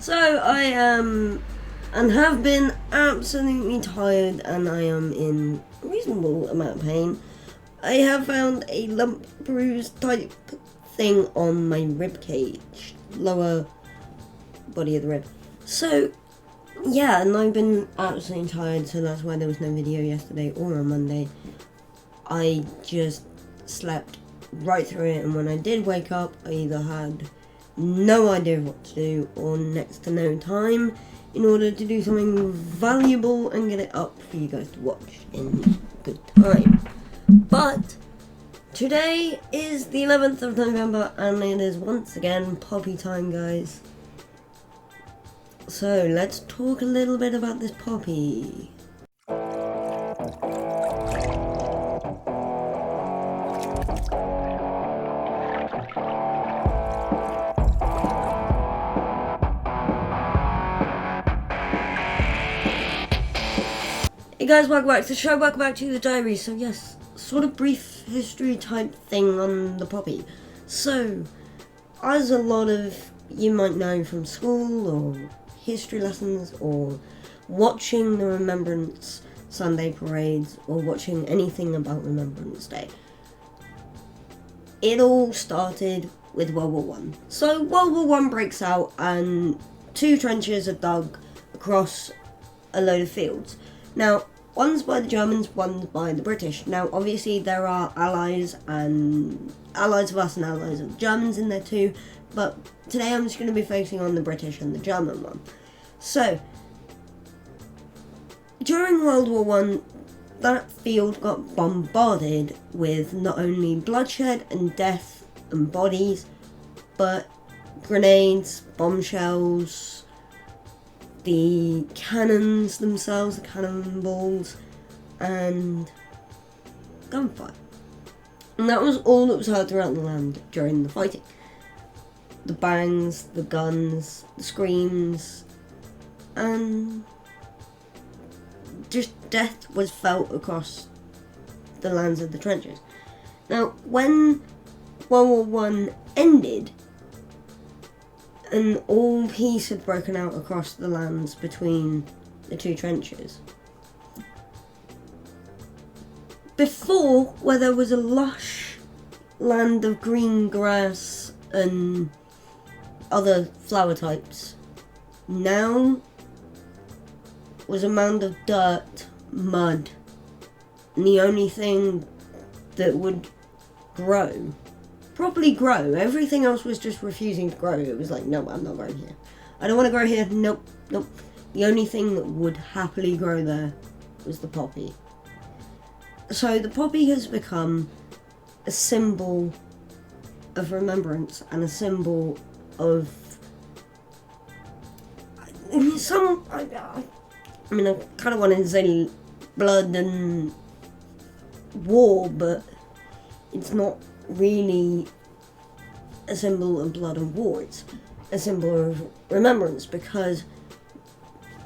So I am and have been absolutely tired, and I am in a reasonable amount of pain. I have found a lump bruise type thing on my rib cage, lower body of the rib. So yeah, and I've been absolutely tired, so that's why there was no video yesterday or on Monday. I just slept right through it, and when I did wake up, I either had no idea what to do or next to no time in order to do something valuable and get it up for you guys to watch in good time. But today is the 11th of November and it is once again poppy time, guys. So let's talk a little bit about this poppy. Hey guys, welcome back to the show, welcome back to the diary. So yes, sort of brief history type thing on the poppy. So, as a lot of you might know from school or history lessons or watching the Remembrance Sunday parades or watching anything about Remembrance Day, it all started with World War One. So World War One breaks out and two trenches are dug across a load of fields. Now, one's by the Germans, one's by the British. Now, obviously, there are allies of us and allies of the Germans in there too, but today I'm just going to be focusing on the British and the German one. So, during World War One, that field got bombarded with not only bloodshed and death and bodies, but grenades, bombshells, the cannons themselves, the cannonballs, and gunfire. And that was all that was heard throughout the land during the fighting. The bangs, the guns, the screams, and just death was felt across the lands of the trenches. Now, when World War One ended, and all peace had broken out across the lands between the two trenches, before, where there was a lush land of green grass and other flower types, now was a mound of dirt, mud, and the only thing that would properly grow, everything else was just refusing to grow. It was like, no, I'm not growing here. I don't want to grow here. Nope. The only thing that would happily grow there was the poppy. So the poppy has become a symbol of remembrance and a symbol of I kind of wanted to say blood and war, but it's not really a symbol of blood and war. It's a symbol of remembrance because,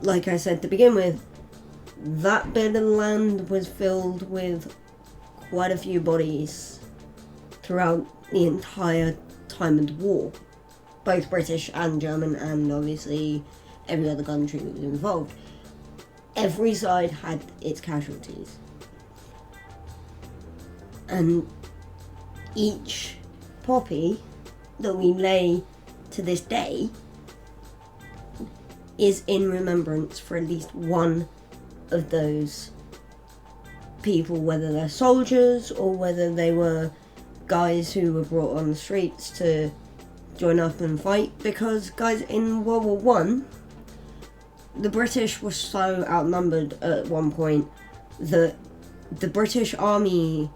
like I said to begin with, that bit of land was filled with quite a few bodies throughout the entire time of the war, both British and German, and obviously every other country that was involved. Every side had its casualties, and each poppy that we lay to this day is in remembrance for at least one of those people, whether they're soldiers or whether they were guys who were brought on the streets to join up and fight. Because, guys, in World War One, the British were so outnumbered at one point that the British Army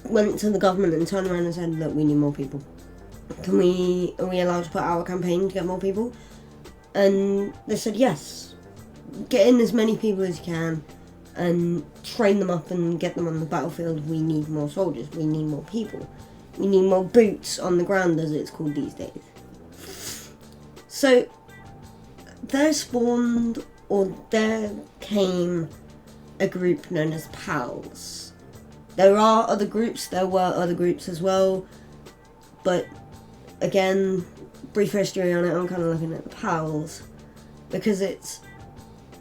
went to the government and turned around and said, look, we need more people. Are we allowed to put out a campaign to get more people? And they said, yes. Get in as many people as you can and train them up and get them on the battlefield. We need more soldiers. We need more people. We need more boots on the ground, as it's called these days. So, there came a group known as PALS. There were other groups as well, but again, brief history on it, I'm kind of looking at the PALs, because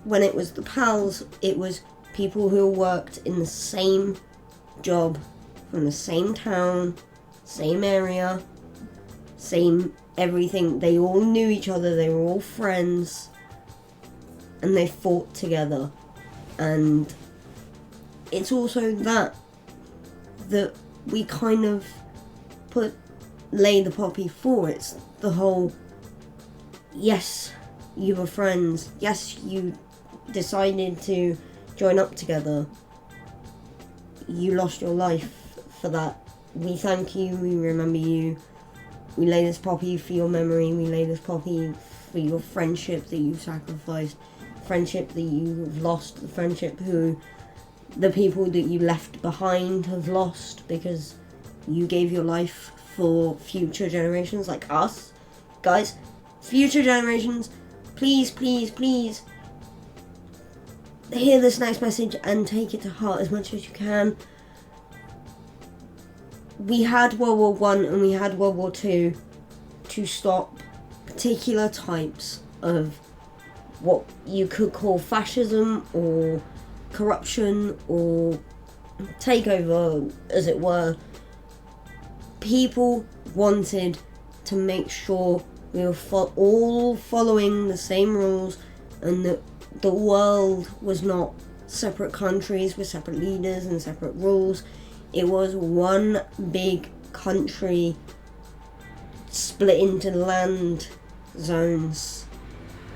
when it was the PALs, it was people who worked in the same job, from the same town, same area, same everything. They all knew each other, they were all friends, and they fought together. And it's also that we kind of lay the poppy for. It's the whole, yes, you were friends, yes, you decided to join up together, you lost your life for that. We thank you, we remember you, we lay this poppy for your memory, we lay this poppy for your friendship that you sacrificed, friendship that you have lost, the friendship the people that you left behind have lost because you gave your life for future generations like us. Guys, future generations, please, please, please hear this next message and take it to heart as much as you can. We had World War One and we had World War Two to stop particular types of what you could call fascism or corruption or takeover, as it were. People wanted to make sure we were all following the same rules, and that the world was not separate countries with separate leaders and separate rules. It was one big country split into land zones,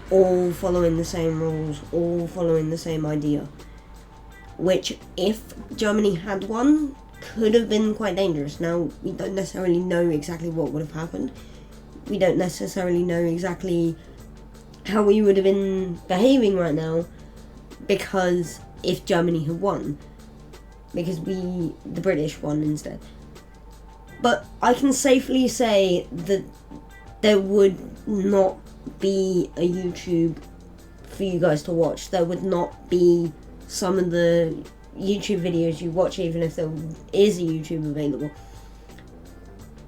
all following the same rules, all following the same idea. Which, if Germany had won, could have been quite dangerous. Now, we don't necessarily know exactly what would have happened. We don't necessarily know exactly how we would have been behaving right now, because if Germany had won, because the British won instead. But I can safely say that there would not be a YouTube for you guys to watch. There would not be some of the YouTube videos you watch, even if there is a YouTube available.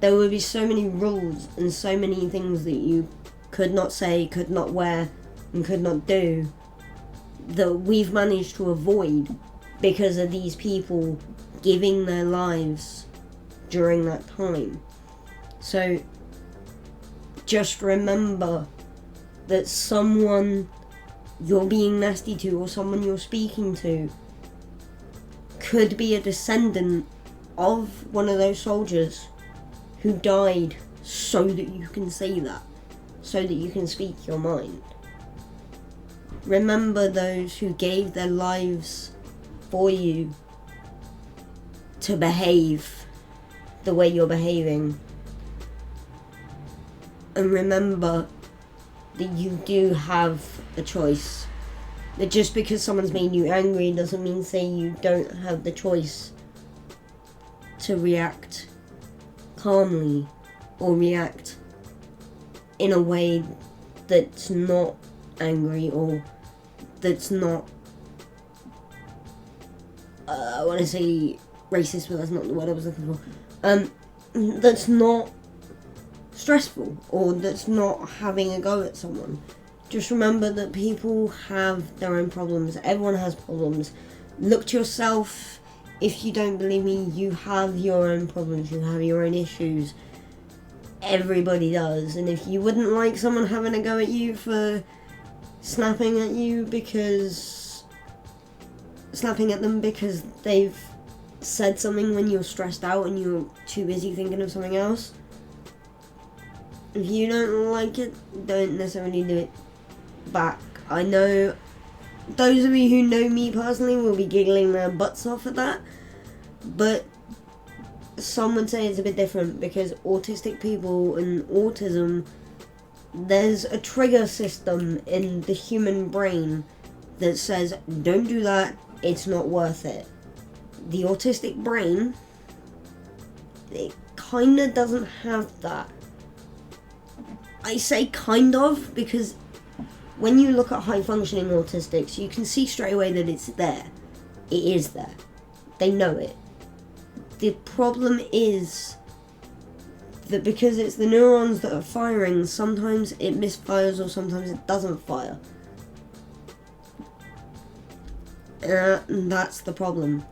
There would be so many rules and so many things that you could not say, could not wear, and could not do, that we've managed to avoid because of these people giving their lives during that time. So just remember that someone you're being nasty to, or someone you're speaking to, could be a descendant of one of those soldiers who died so that you can say that, so that you can speak your mind. Remember those who gave their lives for you to behave the way you're behaving. And remember that you do have a choice. That just because someone's made you angry doesn't mean say you don't have the choice to react calmly or react in a way that's not angry, or that's not, I want to say racist, but that's not the word I was looking for. That's not stressful, or that's not having a go at someone. Just remember that people have their own problems. Everyone has problems. Look to yourself. If you don't believe me, you have your own problems. You have your own issues. Everybody does. And if you wouldn't like someone having a go at you for snapping at them because they've said something when you're stressed out and you're too busy thinking of something else, if you don't like it, don't necessarily do it back. I know those of you who know me personally will be giggling their butts off at that, but some would say it's a bit different, because autistic people and autism, there's a trigger system in the human brain that says, don't do that, it's not worth it. The autistic brain, it kind of doesn't have that. I say kind of because when you look at high-functioning autistics, you can see straight away that it's there. It is there. They know it. The problem is that because it's the neurons that are firing, sometimes it misfires or sometimes it doesn't fire. And that's the problem.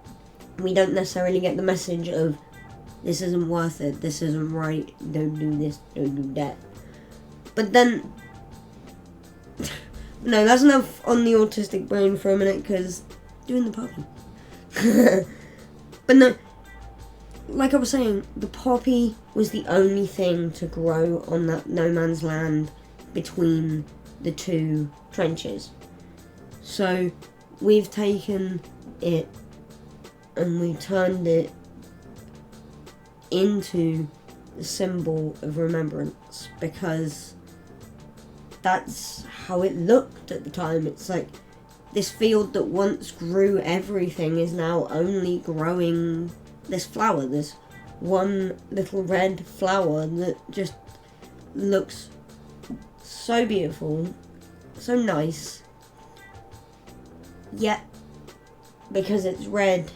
We don't necessarily get the message of, this isn't worth it, this isn't right, don't do this, don't do that. But then, no, that's enough on the autistic brain for a minute, because doing the poppy. But no, like I was saying, the poppy was the only thing to grow on that no man's land between the two trenches. So we've taken it and we turned it into the symbol of remembrance, because that's how it looked at the time. It's like this field that once grew everything is now only growing this flower, this one little red flower that just looks so beautiful, so nice. Yet, because it's red,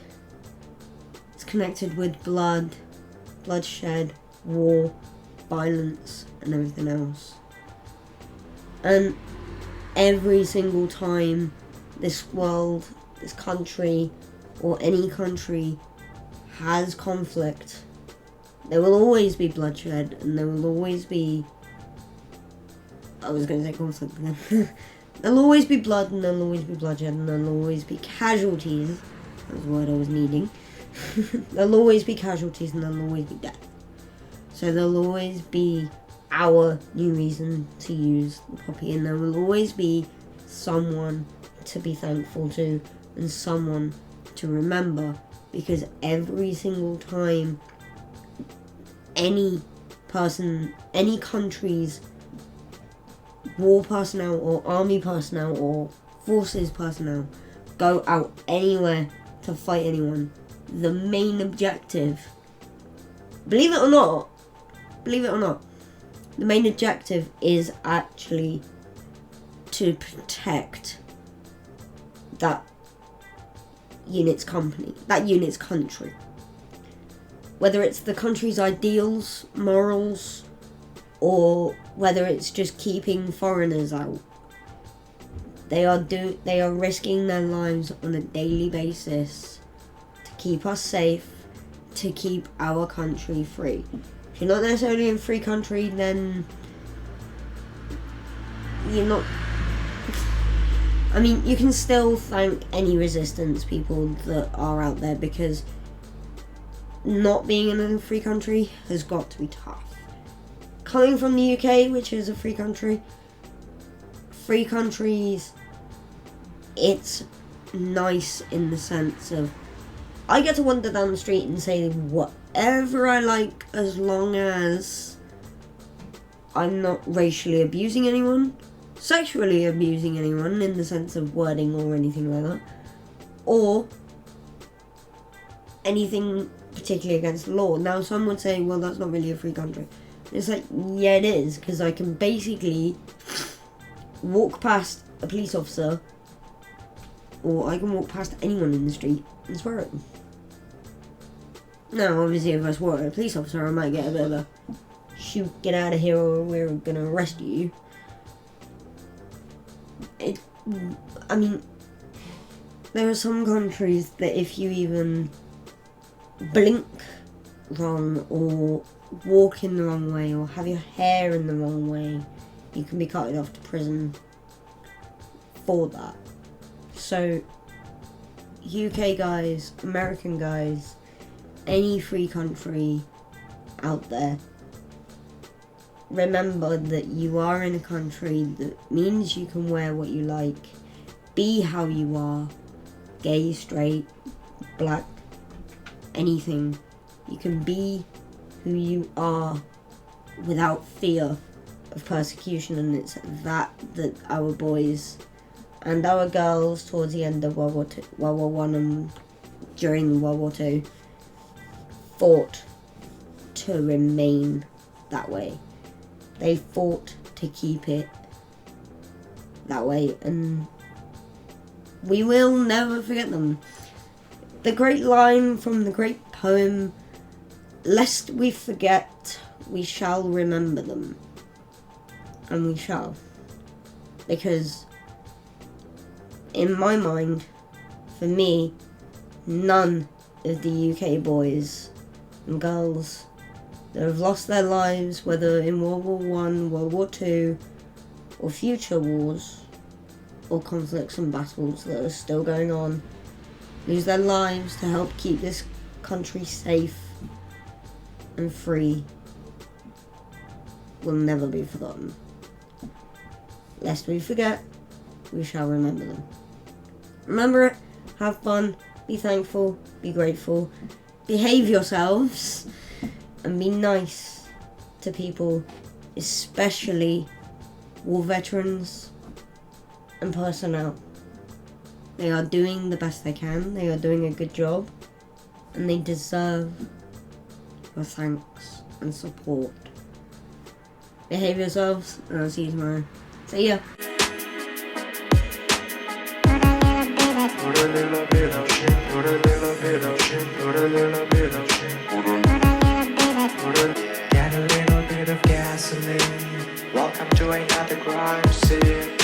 it's connected with blood, bloodshed, war, violence, and everything else. And every single time this world, this country, or any country has conflict, there will always be bloodshed, and there will always be... I was going to say conflict again. There'll always be blood, and there'll always be bloodshed, and there'll always be casualties. That was the word I was needing. There'll always be casualties, and there'll always be death. So there'll always be our new reason to use the poppy, and there will always be someone to be thankful to, and someone to remember, because every single time any person, any country's war personnel or army personnel or forces personnel go out anywhere to fight anyone, the main objective, believe it or not, the main objective is actually to protect that unit's company, that unit's country. Whether it's the country's ideals, morals, or whether it's just keeping foreigners out. They are risking their lives on a daily basis to keep us safe, to keep our country free. If you're not necessarily in a free country, then you're not... I mean, you can still thank any resistance people that are out there, because not being in a free country has got to be tough. Coming from the UK, which is a free country, free countries, it's nice in the sense of I get to wander down the street and say whatever I like, as long as I'm not racially abusing anyone, sexually abusing anyone in the sense of wording or anything like that, or anything particularly against the law. Now, some would say, well, that's not really a free country. It's like, yeah, it is, because I can basically walk past a police officer, or I can walk past anyone in the street and swear at them. Now, obviously, if I swore at a police officer, I might get a bit of a shoot, get out of here, or we're gonna arrest you. I mean, there are some countries that if you even blink wrong, or walk in the wrong way, or have your hair in the wrong way, you can be carted off to prison for that. So, UK guys, American guys, any free country out there, remember that you are in a country that means you can wear what you like, be how you are, gay, straight, black, anything. You can be who you are without fear of persecution, and it's that our boys and our girls towards the end of World War One and during World War Two fought to remain that way. They fought to keep it that way, and we will never forget them. The great line from the great poem, "Lest we forget we shall remember them. And we shall. Because, in my mind, for me, none of the UK boys and girls that have lost their lives, whether in World War One, World War Two, or future wars, or conflicts and battles that are still going on, lose their lives to help keep this country safe and free, will never be forgotten. Lest we forget, we shall remember them. Remember it, have fun, be thankful, be grateful, behave yourselves, and be nice to people, especially war veterans and personnel. They are doing the best they can, they are doing a good job, and they deserve your thanks and support. Behave yourselves, and I'll see you tomorrow. See ya! Get a little bit of gasoline. Welcome to another crime scene.